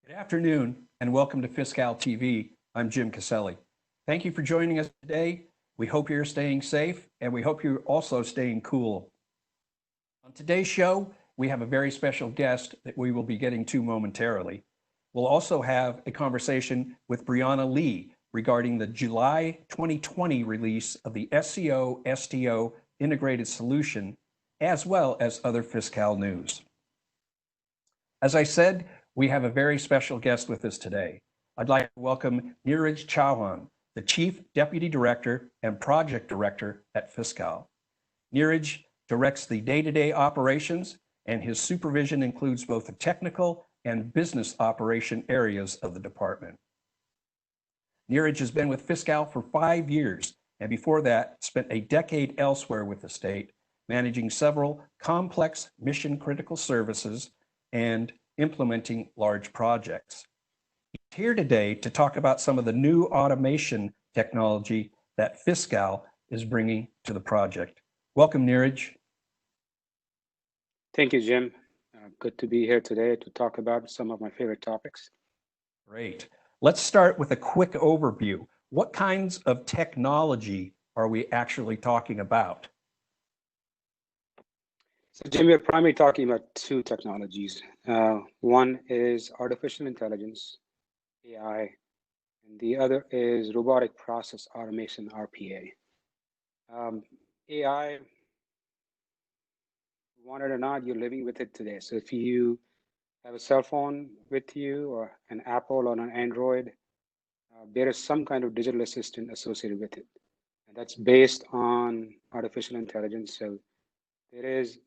Good afternoon and welcome to CalTv. I'm Jim Caselli. Thank you for joining us today. We hope you're staying safe and we hope you're also staying cool. On today's show, we have a very special guest that we will be getting to momentarily. We'll also have a conversation with Breanna Lee regarding the July 2020 release of the SCO-STO integrated solution, as well as other Fiscal news. As I said, we have a very special guest with us today. I'd like to welcome Neeraj Chauhan, the Chief Deputy Director and Project Director at Fiscal. Neeraj directs the day-to-day operations, and his supervision includes both the technical and business operation areas of the department. Neeraj has been with Fiscal for 5 years, and before that, spent a decade elsewhere with the state, managing several complex mission-critical services and implementing large projects. He's here today to talk about some of the new automation technology that Fiscal is bringing to the project. Welcome, Neeraj. Thank you, Jim. Good to be here today to talk about some of my favorite topics. Great. Let's start with a quick overview. What kinds of technology are we actually talking about? So, Jim, we're primarily talking about two technologies. One is artificial intelligence, AI, and the other is robotic process automation, RPA. AI, want it or not, you're living with it today. So if you have a cell phone with you or an Apple or an Android, there is some kind of digital assistant associated with it. And that's based on artificial intelligence. So there is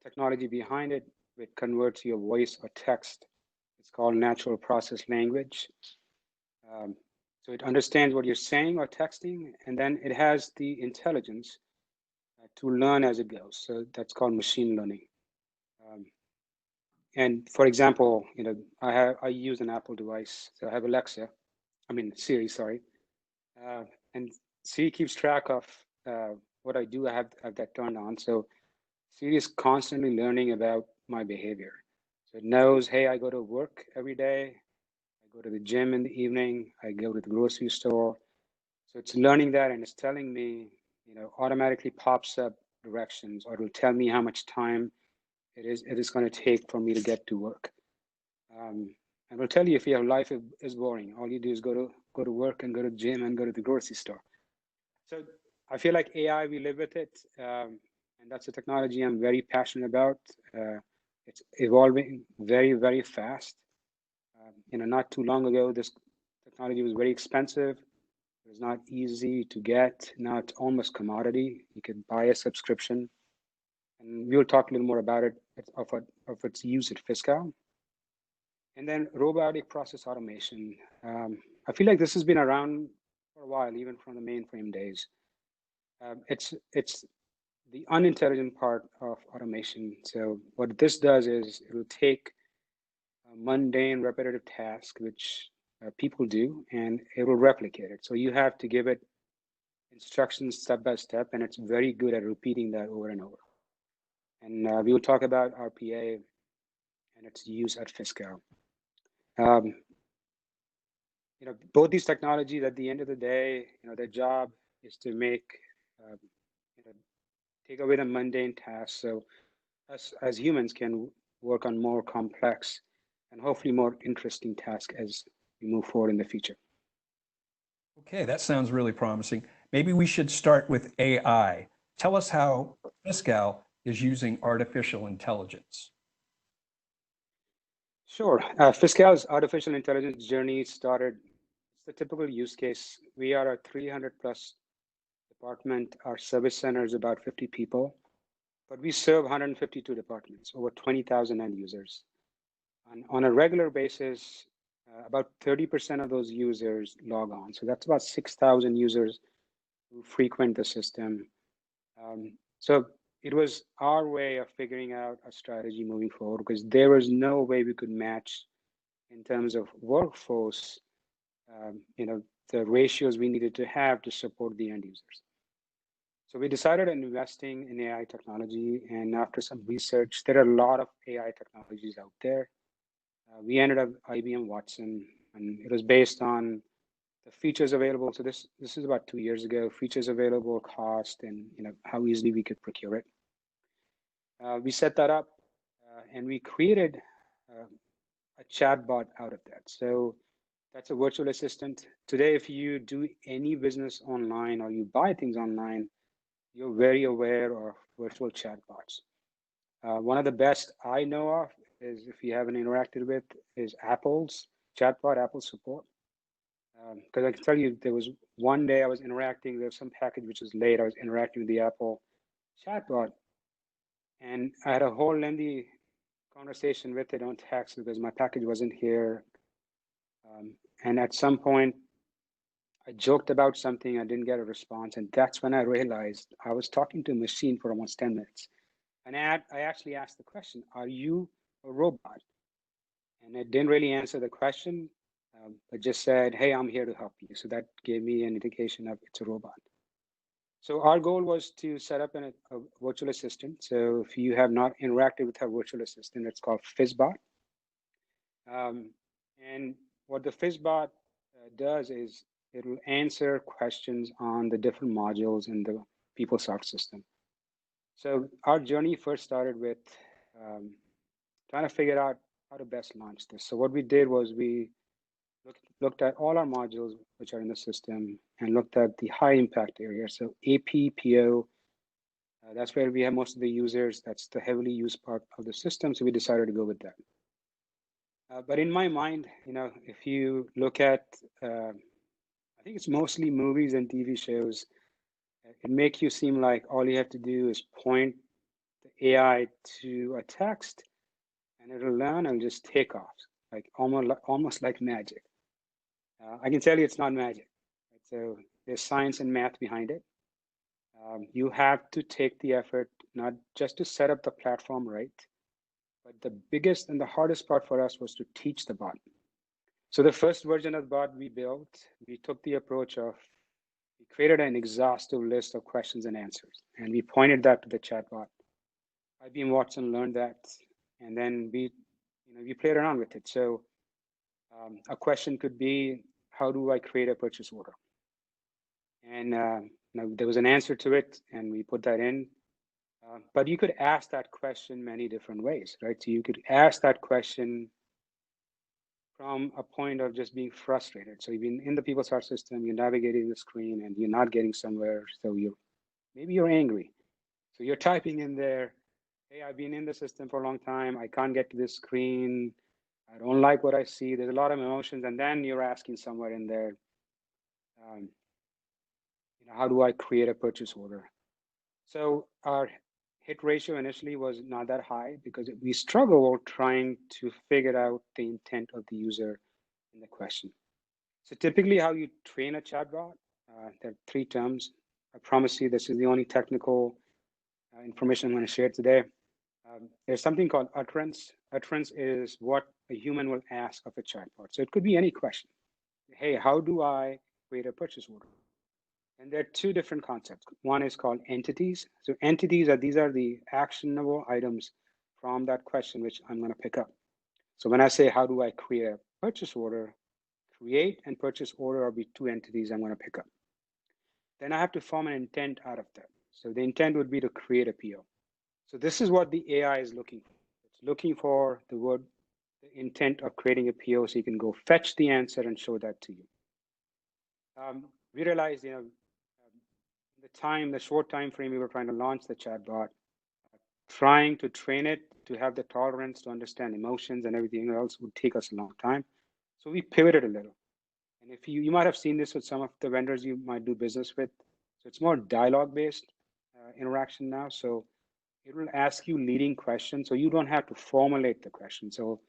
technology behind it which converts your voice or text. It's called natural process language. So it understands what you're saying or texting, and then it has the intelligence to learn as it goes. So that's called machine learning. And for example, I use an Apple device. So I have Siri, sorry. And Siri keeps track of what I do. I have that turned on. So Siri is constantly learning about my behavior. So it knows, hey, I go to work every day. I go to the gym in the evening. I go to the grocery store. So it's learning that, and it's telling me, automatically pops up directions, or it will tell me how much time it is going to take for me to get to work. And will tell you if your life is boring. All you do is go to work and go to the gym and go to the grocery store. So I feel like AI, we live with it. And that's a technology I'm very passionate about. It's evolving very, very fast. Not too long ago, this technology was very expensive. It was not easy to get. Now it's almost commodity. You can buy a subscription. And we'll talk a little more about it, of its use at Fiscal. And then robotic process automation. I feel like this has been around for a while, even from the mainframe days. It's the unintelligent part of automation. So what this does is it will take a mundane, repetitive task, which people do, and it will replicate it. So you have to give it instructions step by step, and it's very good at repeating that over and over. And we will talk about RPA and its use at Fiscal. Both these technologies, at the end of the day, their job is to take away the mundane tasks, so us as humans can work on more complex and hopefully more interesting tasks as we move forward in the future. Okay, that sounds really promising. Maybe we should start with AI. Tell us how Fiscal is using artificial intelligence. Sure. Fiscal's artificial intelligence journey started, it's the typical use case. We are a 300 plus department. Our service center is about 50 people, but we serve 152 departments, over 20,000 end users. And on a regular basis, about 30% of those users log on. So that's about 6,000 users who frequent the system. So it was our way of figuring out a strategy moving forward, because there was no way we could match in terms of workforce, the ratios we needed to have to support the end users. So we decided on investing in AI technology, and after some research, there are a lot of AI technologies out there. We ended up IBM Watson, and it was based on the features available. So this is about 2 years ago. Features available, cost, and how easily we could procure it. We set that up, and we created a chatbot out of that. So that's a virtual assistant. Today, if you do any business online or you buy things online, you're very aware of virtual chatbots. One of the best I know of is, if you haven't interacted with, is Apple's chatbot, Apple support. Because I can tell you, there was one day I was interacting, there was some package which was late, I was interacting with the Apple chatbot, and I had a whole lengthy conversation with it on text because my package wasn't here. And at some point, I joked about something, I didn't get a response, and that's when I realized I was talking to a machine for almost 10 minutes. And I actually asked the question, are you a robot? And it didn't really answer the question, but just said, hey, I'm here to help you. So that gave me an indication of it's a robot. So our goal was to set up a virtual assistant. So if you have not interacted with our virtual assistant, it's called FizzBot. And what the FizzBot does is it will answer questions on the different modules in the PeopleSoft system. So our journey first started with trying to figure out how to best launch this. So what we did was we looked at all our modules which are in the system and looked at the high impact areas. So AP, PO, that's where we have most of the users. That's the heavily used part of the system. So we decided to go with that. But in my mind, if you look at, I think it's mostly movies and TV shows, it make you seem like all you have to do is point the AI to a text and it'll learn and just take off, like almost like magic. I can tell you it's not magic. Right? So there's science and math behind it. You have to take the effort, not just to set up the platform right, but the biggest and the hardest part for us was to teach the bot. So the first version of the bot we built, we took the approach of, we created an exhaustive list of questions and answers, and we pointed that to the chatbot. IBM Watson learned that, and then we played around with it. So a question could be, how do I create a purchase order? And there was an answer to it, and we put that in. But you could ask that question many different ways, right? So you could ask that question from a point of just being frustrated. So you've been in the PeopleSoft system, you're navigating the screen, and you're not getting somewhere. So maybe you're angry. So you're typing in there, hey, I've been in the system for a long time. I can't get to this screen. I don't like what I see. There's a lot of emotions. And then you're asking somewhere in there, how do I create a purchase order? So our hit ratio initially was not that high because we struggled trying to figure out the intent of the user in the question. So typically how you train a chatbot, there are 3 terms. I promise you this is the only technical information I'm going to share today. There's something called utterance. Utterance is what a human will ask of a chatbot. So it could be any question. Hey, how do I create a purchase order? And there are 2 different concepts. One is called entities. So entities these are the actionable items from that question, which I'm going to pick up. So when I say, how do I create a purchase order, create and purchase order will be 2 entities I'm going to pick up. Then I have to form an intent out of that. So the intent would be to create a PO. So this is what the AI is looking for. It's looking for the intent of creating a PO so you can go fetch the answer and show that to you. We realized, the short time frame we were trying to launch the chatbot, trying to train it to have the tolerance to understand emotions and everything else would take us a long time. So we pivoted a little. And if you might have seen this with some of the vendors you might do business with. So it's more dialogue-based interaction now. So it will ask you leading questions. So you don't have to formulate the question. So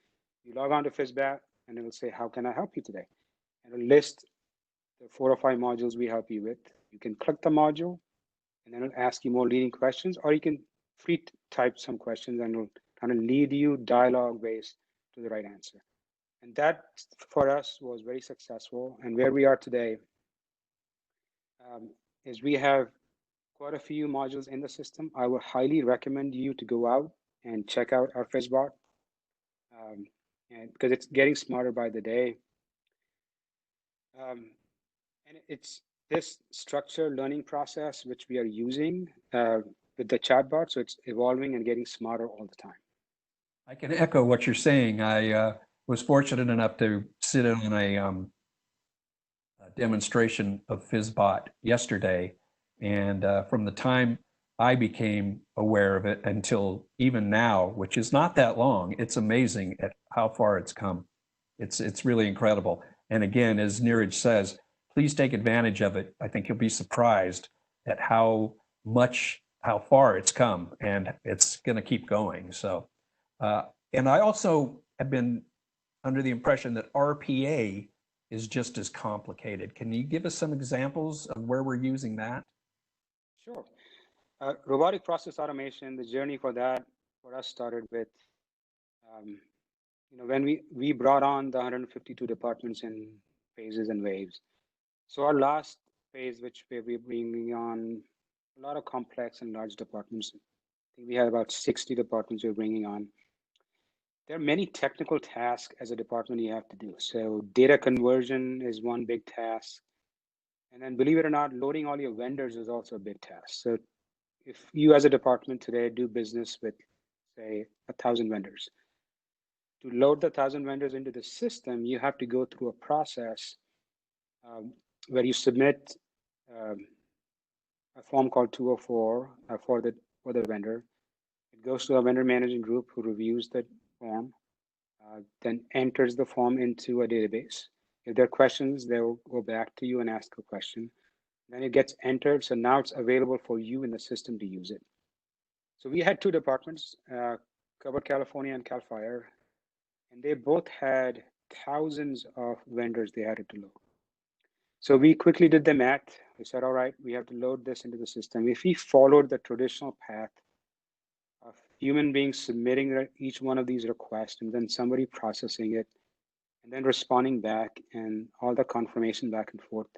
you log on to FizzBot and it will say, how can I help you today? And it'll list the 4 or 5 modules we help you with. You can click the module and then it'll ask you more leading questions, or you can free type some questions and it'll kind of lead you dialogue based to the right answer. And that for us was very successful. And where we are today is we have quite a few modules in the system. I would highly recommend you to go out and check out our FizzBot. and because it's getting smarter by the day. And it's this structured learning process which we are using with the chatbot, so it's evolving and getting smarter all the time. I can echo what you're saying. I was fortunate enough to sit in on a demonstration of FizzBot yesterday, and from the time I became aware of it until even now, which is not that long, it's amazing at how far it's come. It's really incredible. And again, as Neeraj says, please take advantage of it. I think you'll be surprised at how far it's come, and it's going to keep going. So, and I also have been under the impression that RPA is just as complicated. Can you give us some examples of where we're using that? Sure. Robotic process automation, the journey for that for us started with, when we brought on the 152 departments in phases and waves. So our last phase, which we're bringing on a lot of complex and large departments. I think we had about 60 departments we're bringing on. There are many technical tasks as a department you have to do. So data conversion is one big task. And then believe it or not, loading all your vendors is also a big task. So if you as a department today do business with, say, 1,000 vendors, to load the 1,000 vendors into the system, you have to go through a process where you submit a form called 204 for the vendor. It goes to a vendor managing group who reviews the form, then enters the form into a database. If there are questions, they'll go back to you and ask a question. Then it gets entered, so now it's available for you in the system to use it. So we had two departments, covered California and Cal Fire, and they both had thousands of vendors they had to load. So we quickly did the math. We said, all right, we have to load this into the system. If we followed the traditional path of human beings submitting each one of these requests and then somebody processing it and then responding back and all the confirmation back and forth,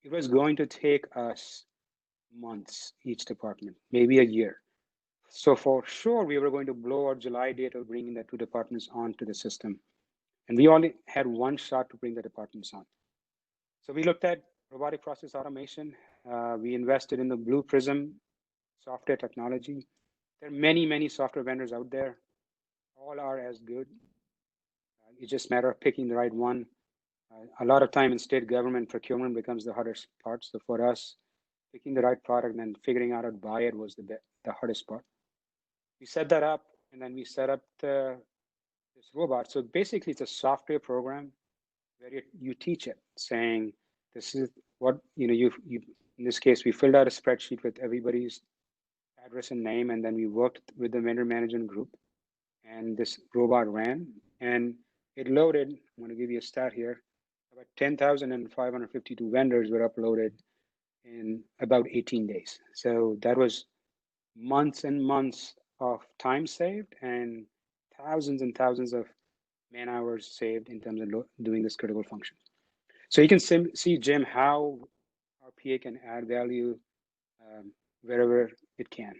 it was going to take us months, each department, maybe a year. So for sure, we were going to blow our July date of bringing the two departments onto the system. And we only had one shot to bring the departments on. So we looked at robotic process automation. We invested in the Blue Prism software technology. There are many, many software vendors out there. All are as good. It's just a matter of picking the right one. A lot of time in state government, procurement becomes the hardest part. So for us, picking the right product and then figuring out how to buy it was the hardest part. We set that up, and then we set up this robot. So basically, it's a software program where you teach it, saying, this is what, you in this case, we filled out a spreadsheet with everybody's address and name, and then we worked with the vendor management group, and this robot ran, and it loaded, I'm gonna give you a stat here, about 10,552 vendors were uploaded in about 18 days. So that was months and months of time saved and thousands of man hours saved in terms of doing this critical function. So you can see, Jim, how RPA can add value wherever it can.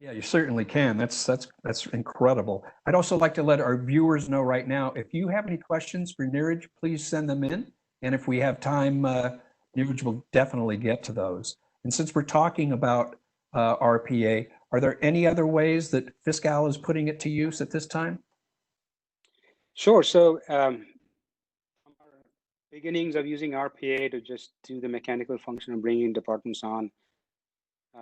Yeah, you certainly can. That's incredible. I'd also like to let our viewers know right now, if you have any questions for Neeraj, please send them in. And if we have time, Neeraj will definitely get to those. And since we're talking about RPA, are there any other ways that Fiscal is putting it to use at this time? Sure. So from our beginnings of using RPA to just do the mechanical function of bringing departments on,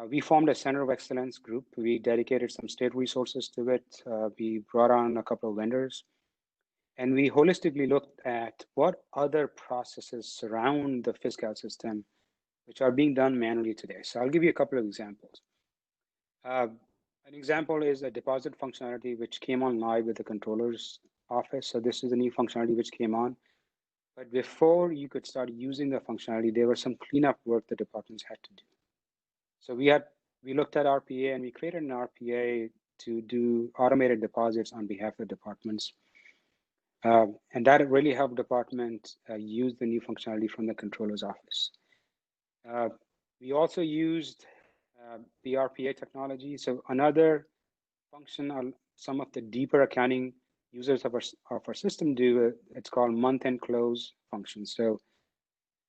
we formed a center of excellence group. We dedicated some state resources to it. We brought on a couple of vendors, and we holistically looked at what other processes surround the Fiscal system, which are being done manually today. So I'll give you a couple of examples. An example is a deposit functionality, which came on live with the controller's office. So this is a new functionality which came on. But before you could start using the functionality, there was some cleanup work the departments had to do. So we looked at RPA, and we created an RPA to do automated deposits on behalf of the departments. And that really helped department use the new functionality from the controller's office. We also used the RPA technology. So another function on some of the deeper accounting users of our system do, it's called month-end close function. So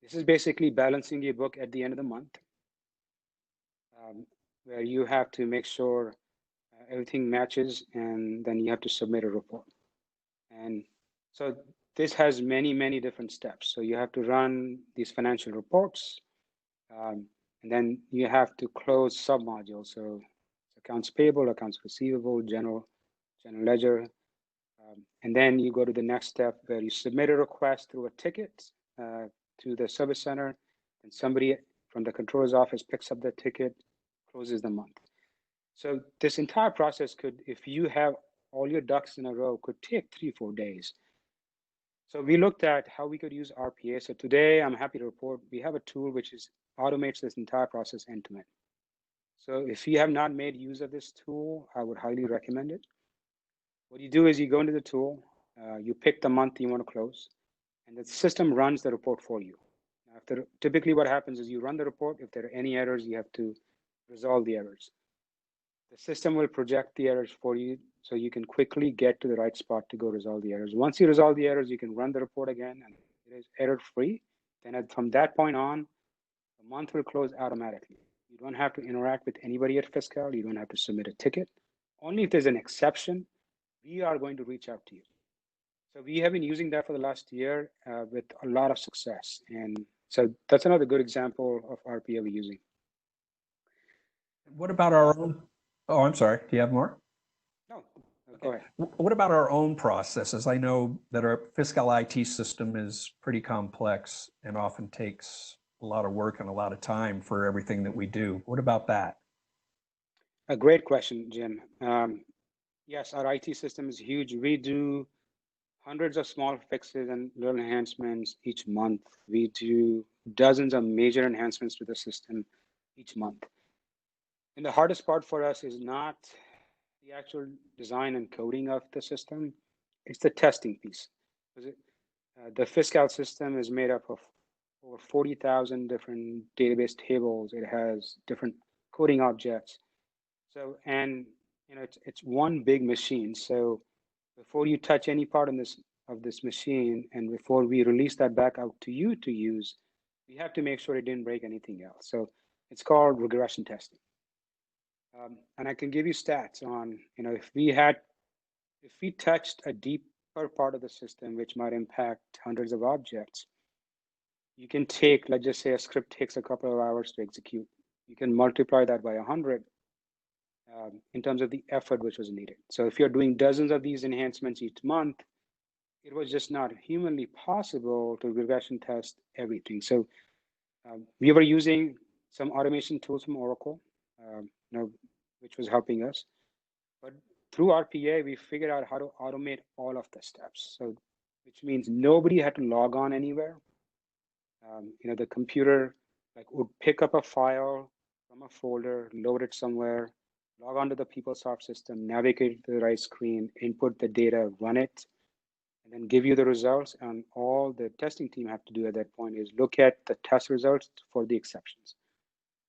this is basically balancing your book at the end of the month, where you have to make sure everything matches, and then you have to submit a report. And so this has many, many different steps. So you have to run these financial reports, and then you have to close sub-modules. So accounts payable, accounts receivable, general ledger. And then you go to the next step where you submit a request through a ticket to the service center, and somebody from the controller's office picks up the ticket, closes the month. So this entire process could, if you have all your ducks in a row, could take 3-4 days. So we looked at how we could use RPA. So today I'm happy to report we have a tool which automates this entire process end to end. So if you have not made use of this tool, I would highly recommend it. What you do is you go into the tool, you pick the month you want to close, and the system runs the report for you. Typically what happens is you run the report. If there are any errors, you have to resolve the errors. The system will project the errors for you so you can quickly get to the right spot to go resolve the errors. Once you resolve the errors, you can run the report again, and it is error-free. Then from that point on, the month will close automatically. You don't have to interact with anybody at Fiscal. You don't have to submit a ticket. Only if there's an exception, we are going to reach out to you. So we have been using that for the last year with a lot of success. And so that's another good example of RPA we're using. What about our own? Oh, I'm sorry. Do you have more? No, go ahead. What about our own processes? I know that our fiscal IT system is pretty complex and often takes a lot of work and a lot of time for everything that we do. What about that? A great question, Jim. Yes, our IT system is huge. We do hundreds of small fixes and little enhancements each month. We do dozens of major enhancements to the system each month. And the hardest part for us is not the actual design and coding of the system, it's the testing piece. The Fiscal system is made up of over 40,000 different database tables. It has different coding objects. So, and it's one big machine. So before you touch any part of this machine, and before we release that back out to you to use, we have to make sure it didn't break anything else. So it's called regression testing. And I can give you stats on, if we touched a deeper part of the system, which might impact hundreds of objects, you can take, let's just say a script takes a couple of hours to execute. You can multiply that by 100 in terms of the effort which was needed. So if you're doing dozens of these enhancements each month, it was just not humanly possible to regression test everything. So we were using some automation tools from Oracle, which was helping us. But through RPA, we figured out how to automate all of the steps. So, which means nobody had to log on anywhere. The computer would pick up a file from a folder, load it somewhere, log onto the PeopleSoft system, navigate to the right screen, input the data, run it, and then give you the results. And all the testing team have to do at that point is look at the test results for the exceptions.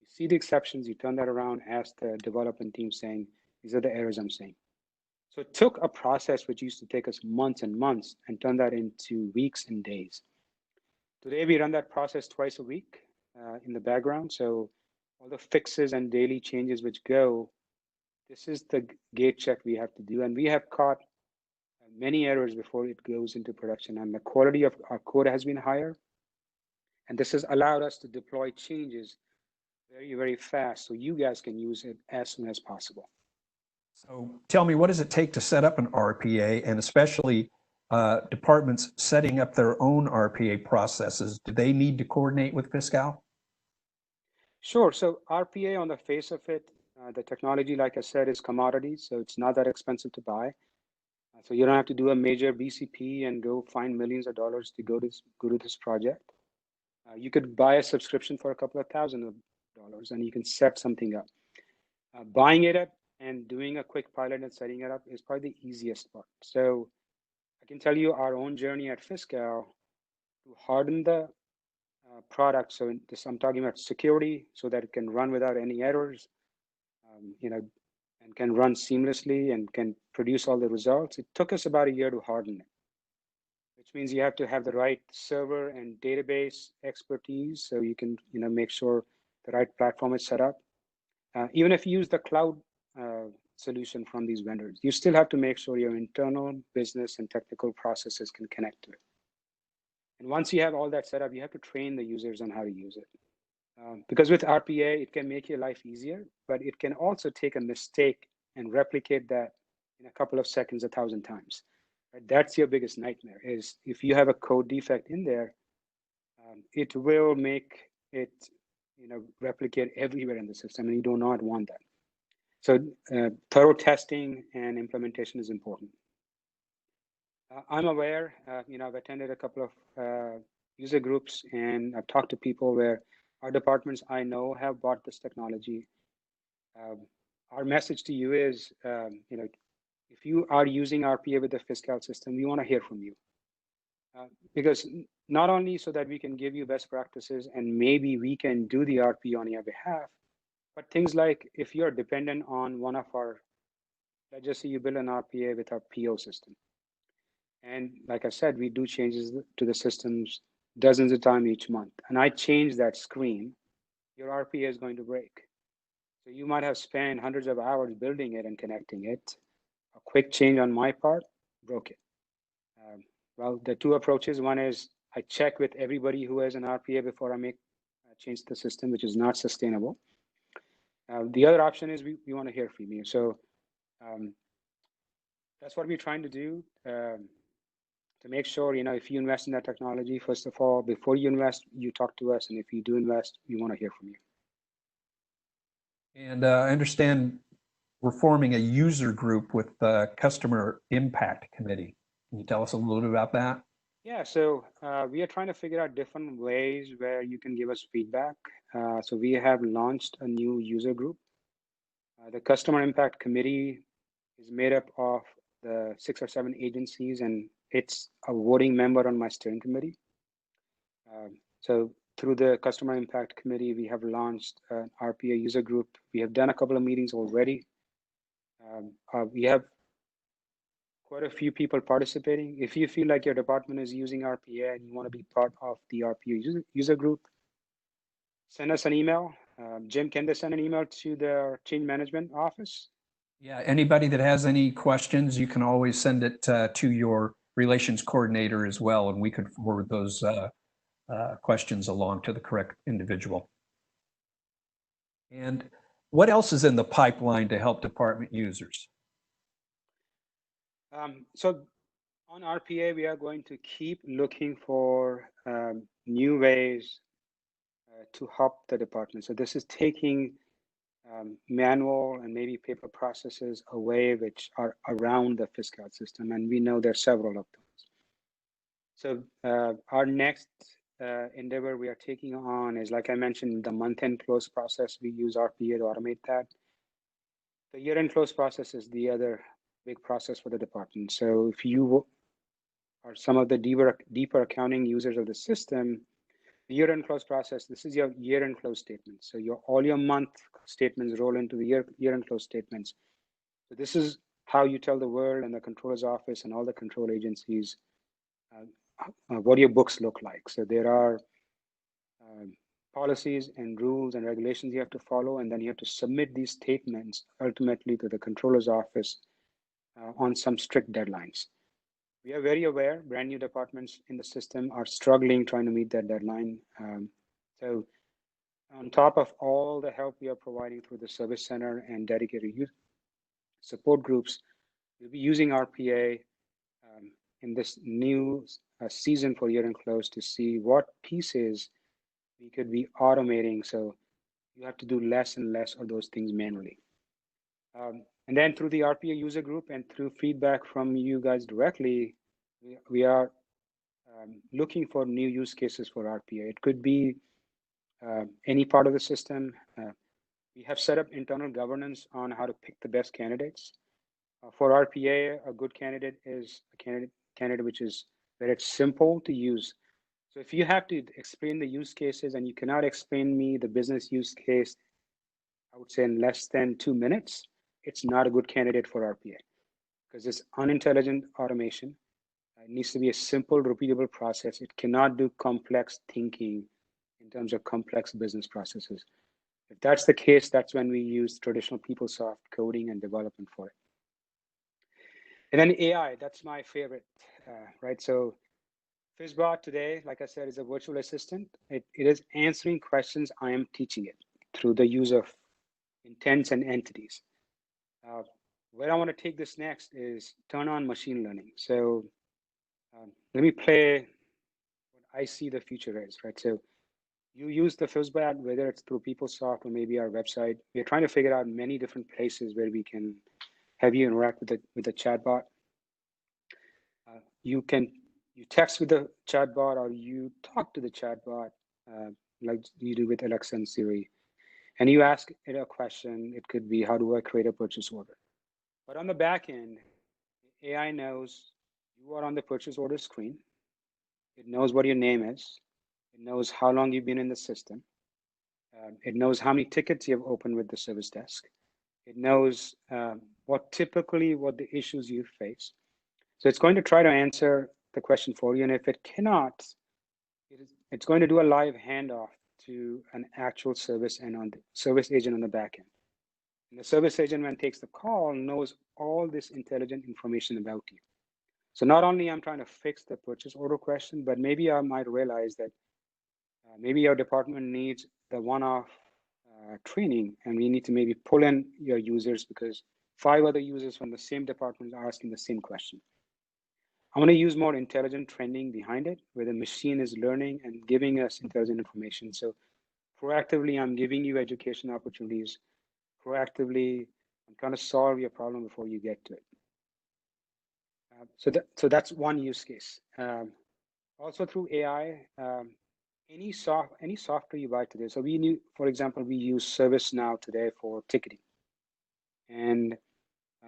You see the exceptions, you turn that around, ask the development team saying, these are the errors I'm seeing. So it took a process which used to take us months and months and turn that into weeks and days. Today, we run that process twice a week in the background. So all the fixes and daily changes which go, this is the gate check we have to do. And we have caught many errors before it goes into production. And the quality of our code has been higher. And this has allowed us to deploy changes very, very fast so you guys can use it as soon as possible. So tell me, what does it take to set up an RPA, and especially departments setting up their own RPA processes? Do they need to coordinate with Fiscal? Sure. So RPA, on the face of it, the technology, like I said, is commodity. So it's not that expensive to buy. So you don't have to do a major BCP and go find millions of dollars to go to this project. You could buy a subscription for a couple of $1,000 and you can set something up. Buying it up and doing a quick pilot and setting it up is probably the easiest part. So I can tell you our own journey at Fiscal to harden the product. So I'm talking about security so that it can run without any errors, and can run seamlessly and can produce all the results. It took us about a year to harden it, which means you have to have the right server and database expertise so you can make sure the right platform is set up. Even if you use the cloud solution from these vendors, you still have to make sure your internal business and technical processes can connect to it. And once you have all that set up, you have to train the users on how to use it. Because with RPA, it can make your life easier, but it can also take a mistake and replicate that in a couple of seconds 1,000 times. Right? That's your biggest nightmare, is if you have a code defect in there, it will make it replicate everywhere in the system, and you do not want that. So thorough testing and implementation is important. I'm aware, I've attended a couple of user groups, and I've talked to people where our departments I know have bought this technology. Our message to you is, if you are using RPA with the Fiscal system, we want to hear from you. Because not only so that we can give you best practices and maybe we can do the RPA on your behalf, but things like if you're dependent on one of our, let's just say you build an RPA with our PO system. And like I said, we do changes to the systems dozens of times each month. And I change that screen, your RPA is going to break. So you might have spent hundreds of hours building it and connecting it. A quick change on my part broke it. Well, the two approaches, one is I check with everybody who has an RPA before I make change to the system, which is not sustainable. The other option is we want to hear from you. So that's what we're trying to do to make sure, if you invest in that technology, first of all, before you invest, you talk to us. And if you do invest, we want to hear from you. And I understand we're forming a user group with the Customer Impact Committee. Can you tell us a little bit about that? Yeah, so we are trying to figure out different ways where you can give us feedback. So we have launched a new user group. The Customer Impact Committee is made up of the 6 or 7 agencies, and it's a voting member on my steering committee. So through the Customer Impact Committee, we have launched an RPA user group. We have done a couple of meetings already. We have quite a few people participating. If you feel like your department is using RPA and you want to be part of the RPA user group, send us an email. Jim, can they send an email to the change management office? Yeah, anybody that has any questions, you can always send it to your relations coordinator as well, and we could forward those questions along to the correct individual. And what else is in the pipeline to help department users? So on RPA, we are going to keep looking for new ways to help the department. So this is taking manual and maybe paper processes away, which are around the fiscal system. And we know there's several of those. So our next endeavor we are taking on is, like I mentioned, the month-end close process. We use RPA to automate that. The year-end close process is the other big process for the department. So if you are some of the deeper accounting users of the system, the year-end close process, this is your year-end close statement. So all your month statements roll into the year-end close statements. So this is how you tell the world and the controller's office and all the control agencies what your books look like. So there are policies and rules and regulations you have to follow, and then you have to submit these statements ultimately to the controller's office on some strict deadlines. We are very aware brand new departments in the system are struggling trying to meet that deadline. So on top of all the help we are providing through the service center and dedicated youth support groups, we'll be using RPA in this new season for year-end close to see what pieces we could be automating. So you have to do less and less of those things manually. And then through the RPA user group and through feedback from you guys directly, we are looking for new use cases for RPA. It could be any part of the system. We have set up internal governance on how to pick the best candidates. For RPA, a good candidate is a candidate which is where it's simple to use. So if you have to explain the use cases and you cannot explain me the business use case, I would say in less than 2 minutes, it's not a good candidate for RPA because it's unintelligent automation. It needs to be a simple, repeatable process. It cannot do complex thinking in terms of complex business processes. If that's the case, that's when we use traditional PeopleSoft coding and development for it. And then AI, that's my favorite, right? So FizzBot today, like I said, is a virtual assistant. It is answering questions. I am teaching it through the use of intents and entities. Where I want to take this next is turn on machine learning. So let me play what I see the future is, right? So you use the FizzBot, whether it's through PeopleSoft or maybe our website. We're trying to figure out many different places where we can have you interact with the chatbot. You text with the chatbot or you talk to the chatbot like you do with Alexa and Siri. And you ask it a question. It could be, how do I create a purchase order? But on the back end, AI knows you are on the purchase order screen. It knows what your name is. It knows how long you've been in the system. It knows how many tickets you have opened with the service desk. It knows what the issues you face. So it's going to try to answer the question for you. And if it cannot, it's going to do a live handoff to an actual service agent on the back end. And the service agent, when it takes the call, knows all this intelligent information about you. So not only I'm trying to fix the purchase order question, but maybe I might realize that maybe your department needs the one-off training, and we need to maybe pull in your users because 5 other users from the same department are asking the same question. I want to use more intelligent training behind it, where the machine is learning and giving us intelligent information. So proactively, I'm giving you education opportunities. Proactively, I'm trying to solve your problem before you get to it. So that's one use case. Also through AI, any software you buy today. So for example, we use ServiceNow today for ticketing, and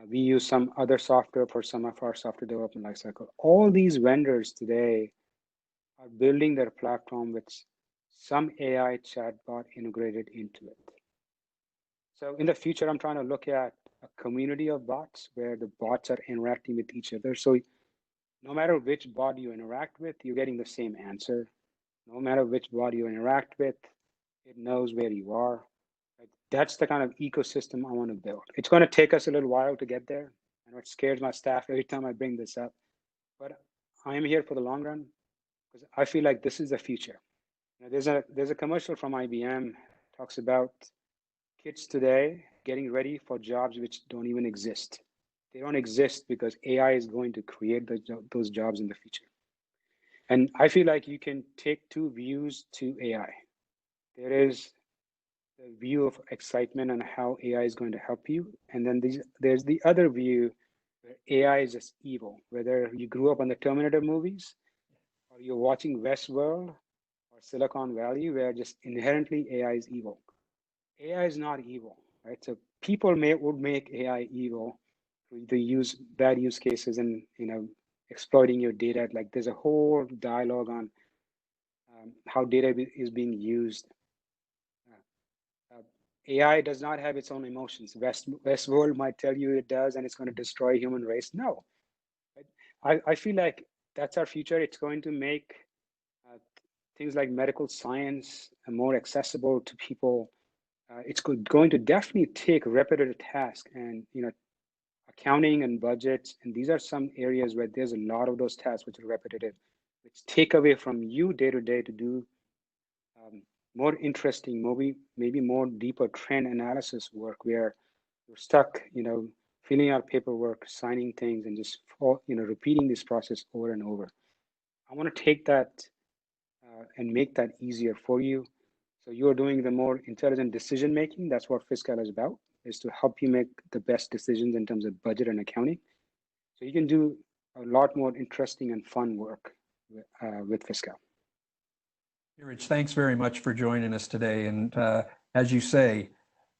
we use some other software for some of our software development lifecycle. All these vendors today are building their platform with some AI chatbot integrated into it. So in the future, I'm trying to look at a community of bots where the bots are interacting with each other. So no matter which bot you interact with, you're getting the same answer. No matter which bot you interact with, it knows where you are. That's the kind of ecosystem I want to build. It's going to take us a little while to get there. I know it scares my staff every time I bring this up, but I am here for the long run because I feel like this is the future. There's a commercial from IBM talks about kids today getting ready for jobs which don't even exist. They don't exist because AI is going to create those jobs in the future. And I feel like you can take 2 views to AI. There is the view of excitement on how AI is going to help you. And then there's the other view where AI is just evil, whether you grew up on the Terminator movies or you're watching Westworld or Silicon Valley, where just inherently AI is evil. AI is not evil, right? So people would make AI evil. They use bad use cases and exploiting your data. Like there's a whole dialogue on how data is being used. AI does not have its own emotions. Westworld might tell you it does, and it's going to destroy human race. No, I feel like that's our future. It's going to make things like medical science more accessible to people. It's going to definitely take repetitive tasks and accounting and budgets, and these are some areas where there's a lot of those tasks which are repetitive, which take away from you day to day to do more interesting, maybe more deeper trend analysis work where you're stuck, filling out paperwork, signing things, and just repeating this process over and over. I want to take that and make that easier for you. So you're doing the more intelligent decision making. That's what Fiscal is about, is to help you make the best decisions in terms of budget and accounting. So you can do a lot more interesting and fun work with Fiscal. Neeraj, thanks very much for joining us today. And as you say,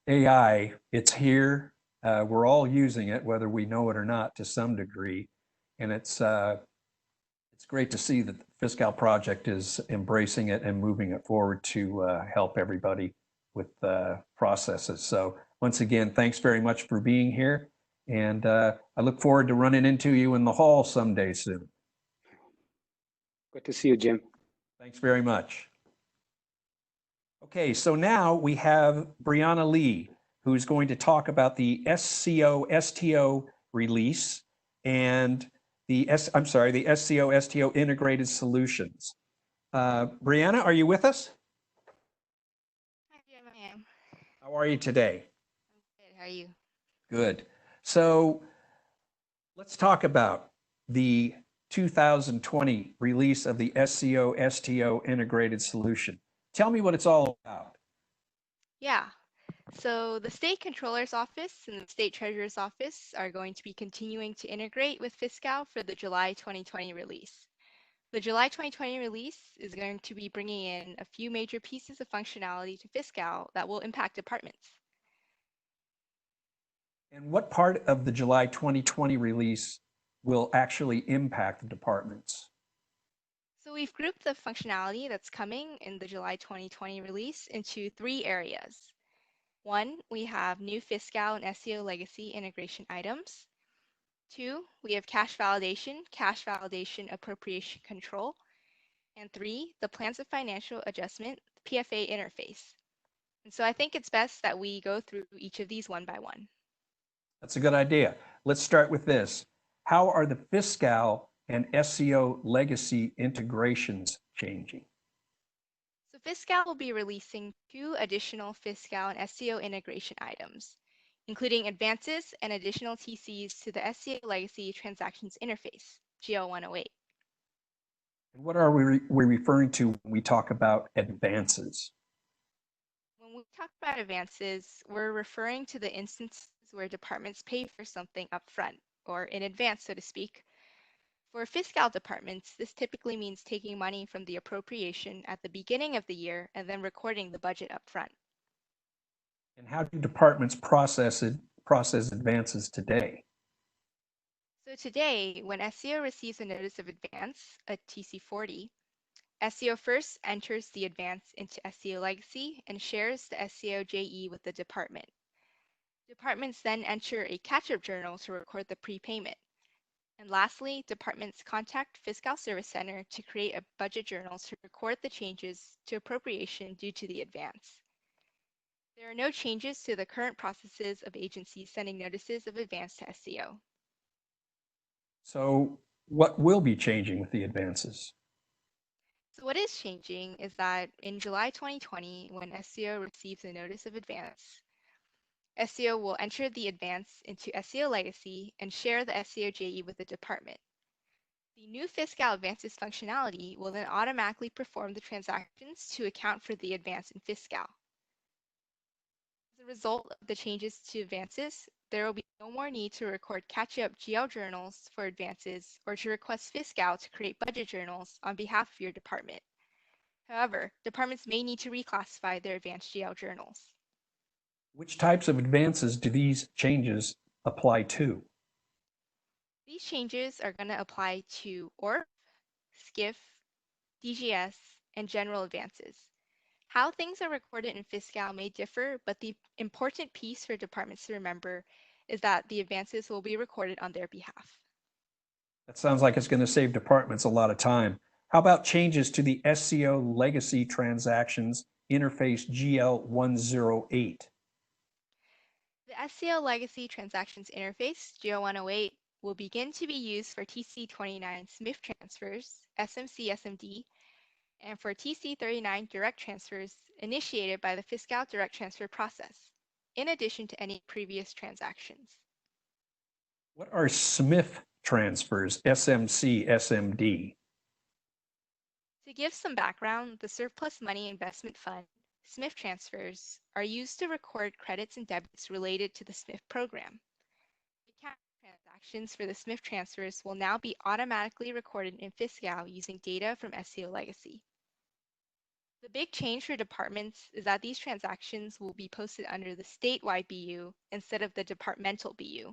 AI, it's here. We're all using it, whether we know it or not, to some degree. And it's great to see that the Fiscal Project is embracing it and moving it forward to help everybody with processes. So once again, thanks very much for being here. And I look forward to running into you in the hall someday soon. Good to see you, Jim. Thanks very much. Okay, so now we have Breanna Lee, who's going to talk about the SCO-STO release and the SCO-STO integrated solutions. Breanna, are you with us? Hi, Jim, I am. How are you today? I'm good. How are you? Good. So let's talk about the 2020 release of the SCO-STO integrated solution. Tell me what it's all about. Yeah. So the State Controller's Office and the State Treasurer's Office are going to be continuing to integrate with Fiscal for the July 2020 release. The July 2020 release is going to be bringing in a few major pieces of functionality to Fiscal that will impact departments. And what part of the July 2020 release will actually impact the departments? So we've grouped the functionality that's coming in the July 2020 release into 3 areas. 1, we have new Fiscal and SEO legacy integration items. 2, we have cash validation appropriation control. And 3, the plans of financial adjustment, PFA interface. And so I think it's best that we go through each of these one by one. That's a good idea. Let's start with this. How are the Fiscal and SEO legacy integrations changing? So Fiscal will be releasing 2 additional Fiscal and SEO integration items, including advances and additional TCs to the SEO legacy transactions interface, GL108. And what are we referring to when we talk about advances? When we talk about advances, we're referring to the instances where departments pay for something upfront, or in advance, so to speak. For Fiscal departments, this typically means taking money from the appropriation at the beginning of the year and then recording the budget upfront. And how do departments process advances today? So today, when SEO receives a notice of advance, a TC40, SEO first enters the advance into SEO Legacy and shares the SEO JE with the department. Departments then enter a catch-up journal to record the prepayment. And lastly, departments contact Fiscal Service Center to create a budget journal to record the changes to appropriation due to the advance. There are no changes to the current processes of agencies sending notices of advance to SEO. So what will be changing with the advances? So what is changing is that in July 2020, when SEO receives a notice of advance, SEO will enter the advance into SEO Legacy and share the SEO JE with the department. The new Fiscal Advances functionality will then automatically perform the transactions to account for the advance in Fiscal. As a result of the changes to advances, there will be no more need to record catch-up GL journals for advances or to request Fiscal to create budget journals on behalf of your department. However, departments may need to reclassify their advanced GL journals. Which types of advances do these changes apply to? These changes are going to apply to ORF, SCIF, DGS, and general advances. How things are recorded in Fiscal may differ, but the important piece for departments to remember is that the advances will be recorded on their behalf. That sounds like it's going to save departments a lot of time. How about changes to the SEO legacy transactions interface GL108? The SEO Legacy Transactions Interface, GL108, will begin to be used for TC29 SMIF transfers, SMC SMD, and for TC39 direct transfers initiated by the Fiscal direct transfer process, in addition to any previous transactions. What are SMIF transfers, SMC, SMD? To give some background, the Surplus Money Investment Fund, SMIF transfers, are used to record credits and debits related to the SMIF program. Account transactions for the SMIF transfers will now be automatically recorded in Fiscal using data from SEO Legacy. The big change for departments is that these transactions will be posted under the statewide BU instead of the departmental BU.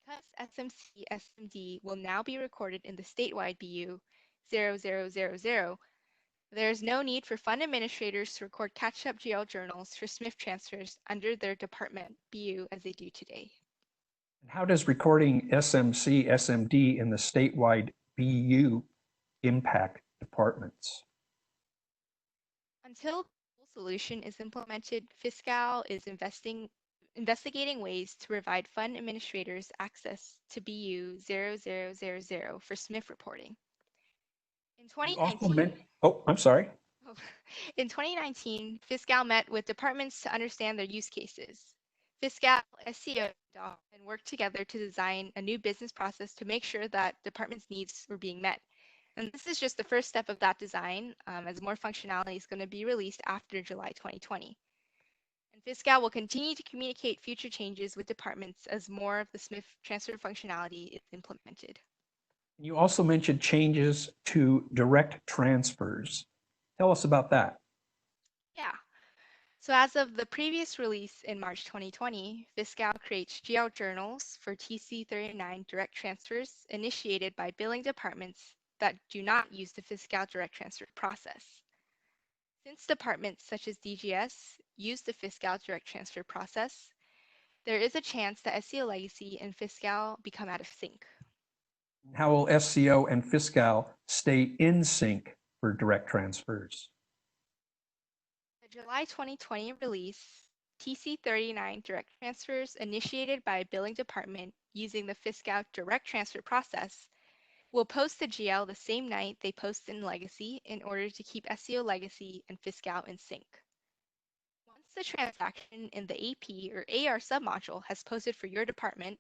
Because SMC SMD will now be recorded in the statewide BU 0000, There is no need for fund administrators to record catch-up GL journals for SMIF transfers under their department BU as they do today. How does recording SMC, SMD in the statewide BU impact departments? Until the full solution is implemented, Fiscal is investigating ways to provide fund administrators access to BU 0000 for SMIF reporting. In You also 2019, I'm sorry. in 2019, Fiscal met with departments to understand their use cases. Fiscal, SCO, and worked together to design a new business process to make sure that departments' needs were being met. And this is just the first step of that design, as more functionality is going to be released after July 2020. And Fiscal will continue to communicate future changes with departments as more of the SMIF transfer functionality is implemented. You also mentioned changes to direct transfers. Tell us about that. Yeah. So as of the previous release in March 2020, Fiscal creates GL journals for TC39 direct transfers initiated by billing departments that do not use the Fiscal direct transfer process. Since departments such as DGS use the Fiscal direct transfer process, there is a chance that SCO Legacy and Fiscal become out of sync. How will SCO and Fiscal stay in sync for direct transfers? The July 2020 release, TC39 direct transfers initiated by a billing department using the Fiscal direct transfer process will post the GL the same night they post in Legacy in order to keep SCO Legacy and Fiscal in sync. Once the transaction in the AP or AR submodule has posted for your department,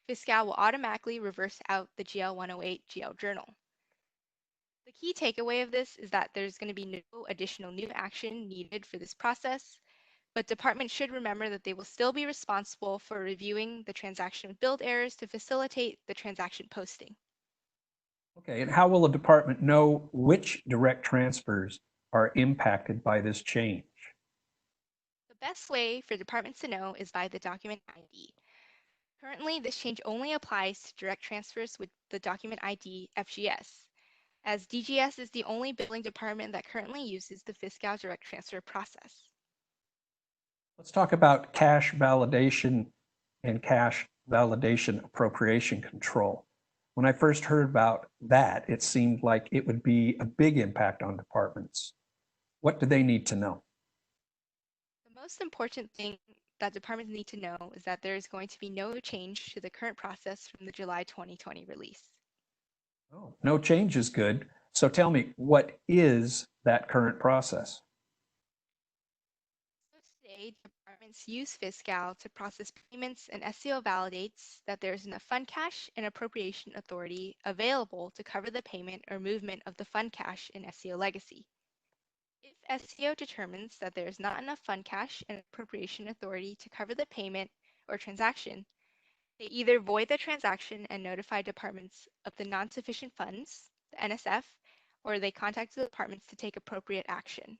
Fiscal will automatically reverse out the GL108 GL journal. The key takeaway of this is that there's going to be no additional new action needed for this process, but departments should remember that they will still be responsible for reviewing the transaction build errors to facilitate the transaction posting. Okay, and how will a department know which direct transfers are impacted by this change? The best way for departments to know is by the document ID. Currently, this change only applies to direct transfers with the document ID FGS, as DGS is the only billing department that currently uses the Fiscal direct transfer process. Let's talk about cache validation and cache validation appropriation control. When I first heard about that, it seemed like it would be a big impact on departments. What do they need to know? The most important thing that departments need to know is that there is going to be no change to the current process from the July 2020 release. Oh, no change is good. So tell me, what is that current process? So today, departments use Fiscal to process payments, and SCO validates that there is enough fund cache and appropriation authority available to cover the payment or movement of the fund cache in SCO Legacy. If SCO determines that there is not enough fund cache and appropriation authority to cover the payment or transaction, they either void the transaction and notify departments of the non-sufficient funds, the NSF, or they contact the departments to take appropriate action.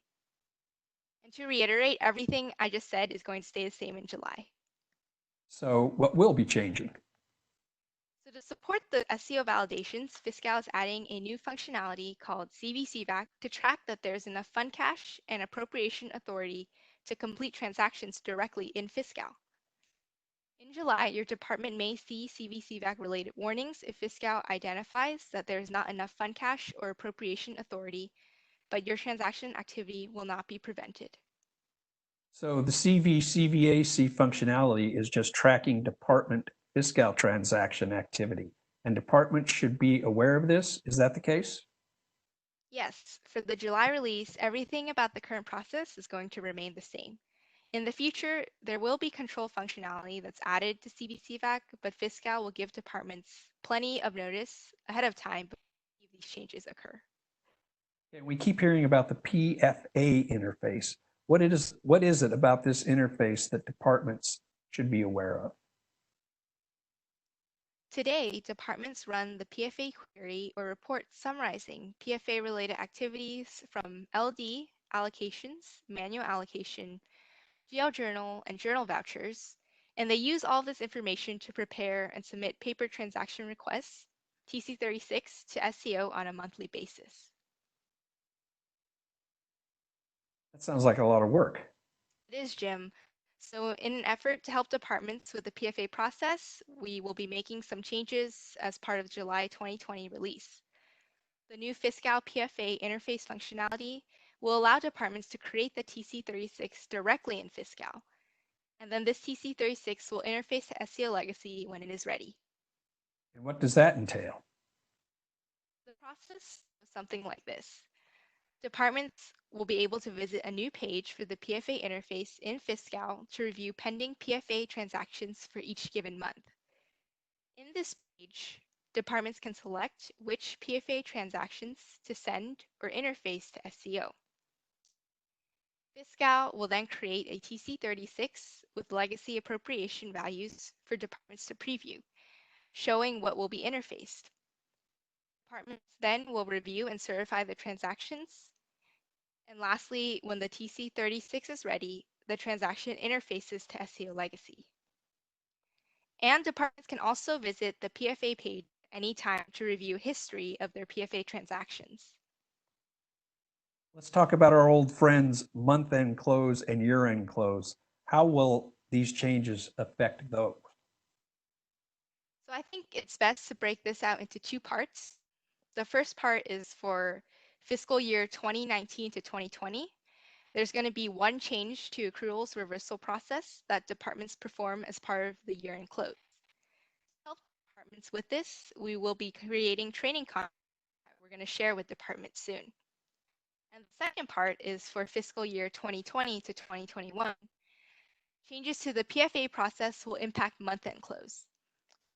And to reiterate, everything I just said is going to stay the same in July. So what will be changing? So to support the SCO validations, Fiscal is adding a new functionality called CVCVAC to track that there's enough fund cache and appropriation authority to complete transactions directly in Fiscal. In July, your department may see CVCVAC related warnings if Fiscal identifies that there is not enough fund cache or appropriation authority, but your transaction activity will not be prevented. So the CVCVAC functionality is just tracking department Fiscal transaction activity, and departments should be aware of this. Is that the case? Yes, for the July release, everything about the current process is going to remain the same. In the future, there will be control functionality that's added to CVCVAC, but Fiscal will give departments plenty of notice ahead of time before these changes occur. And we keep hearing about the PFA interface. What is it about this interface that departments should be aware of? Today, departments run the PFA query or report summarizing PFA-related activities from LD, allocations, manual allocation, GL journal, and journal vouchers, and they use all this information to prepare and submit paper transaction requests, TC36, to SCO on a monthly basis. That sounds like a lot of work. It is, Jim. So in an effort to help departments with the PFA process, we will be making some changes as part of July 2020 release. The new Fiscal PFA interface functionality will allow departments to create the TC36 directly in Fiscal, and then this TC36 will interface to SEO Legacy when it is ready. And what does that entail? The process is something like this. Departments will be able to visit a new page for the PFA interface in Fiscal to review pending PFA transactions for each given month. In this page, departments can select which PFA transactions to send or interface to SEO. Fiscal will then create a TC36 with legacy appropriation values for departments to preview, showing what will be interfaced. Departments then will review and certify the transactions. And lastly, when the TC36 is ready, the transaction interfaces to SEO Legacy. And departments can also visit the PFA page anytime to review history of their PFA transactions. Let's talk about our old friends, month-end close and year-end close. How will these changes affect those? So I think it's best to break this out into two parts. The first part is for fiscal year 2019 to 2020. There's going to be one change to accruals reversal process that departments perform as part of the year-end close. To help departments with this, we will be creating training content that we're going to share with departments soon. And the second part is for fiscal year 2020 to 2021. Changes to the PFA process will impact month-end close.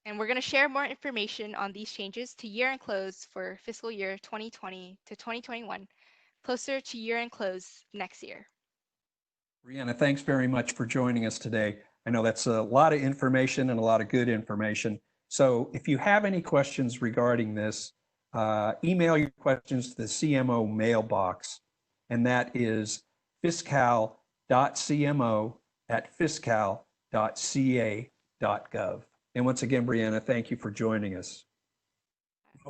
And we're going to share more information on these changes to year-end close for fiscal year 2020 to 2021, closer to year-end close next year. Breanna, thanks very much for joining us today. I know that's a lot of information and a lot of good information. So if you have any questions regarding this, email your questions to the CMO mailbox, and that is fiscal.cmo@fiscal.ca.gov. And once again, Breanna, thank you for joining us.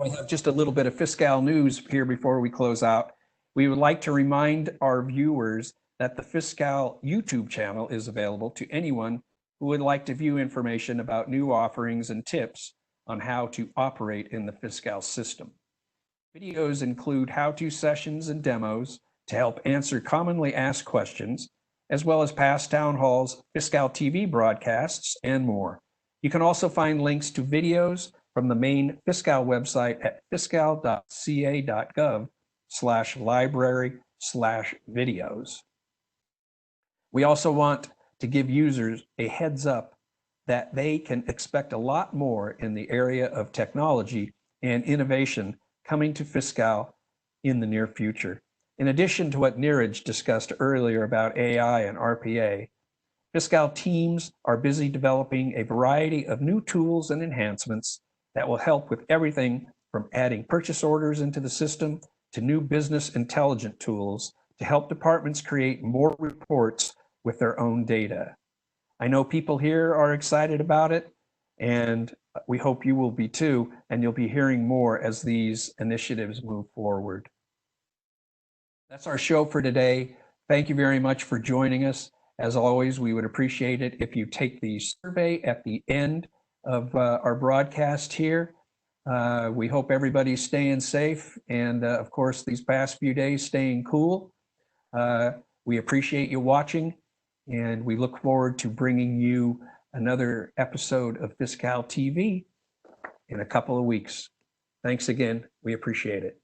We have just a little bit of Fiscal news here before we close out. We would like to remind our viewers that the Fiscal YouTube channel is available to anyone who would like to view information about new offerings and tips on how to operate in the Fiscal system. Videos include how-to sessions and demos to help answer commonly asked questions, as well as past town halls, Fiscal TV broadcasts, and more. You can also find links to videos from the main Fiscal website at fiscal.ca.gov/library/videos. We also want to give users a heads up that they can expect a lot more in the area of technology and innovation coming to Fiscal in the near future. In addition to what Neeraj discussed earlier about AI and RPA, Fiscal teams are busy developing a variety of new tools and enhancements that will help with everything from adding purchase orders into the system to new business intelligence tools to help departments create more reports with their own data. I know people here are excited about it, and we hope you will be too, and you'll be hearing more as these initiatives move forward. That's our show for today. Thank you very much for joining us. As always, we would appreciate it if you take the survey at the end of our broadcast here. We hope everybody's staying safe, and of course, these past few days, staying cool. We appreciate you watching, and we look forward to bringing you another episode of Fiscal TV in a couple of weeks. Thanks again. We appreciate it.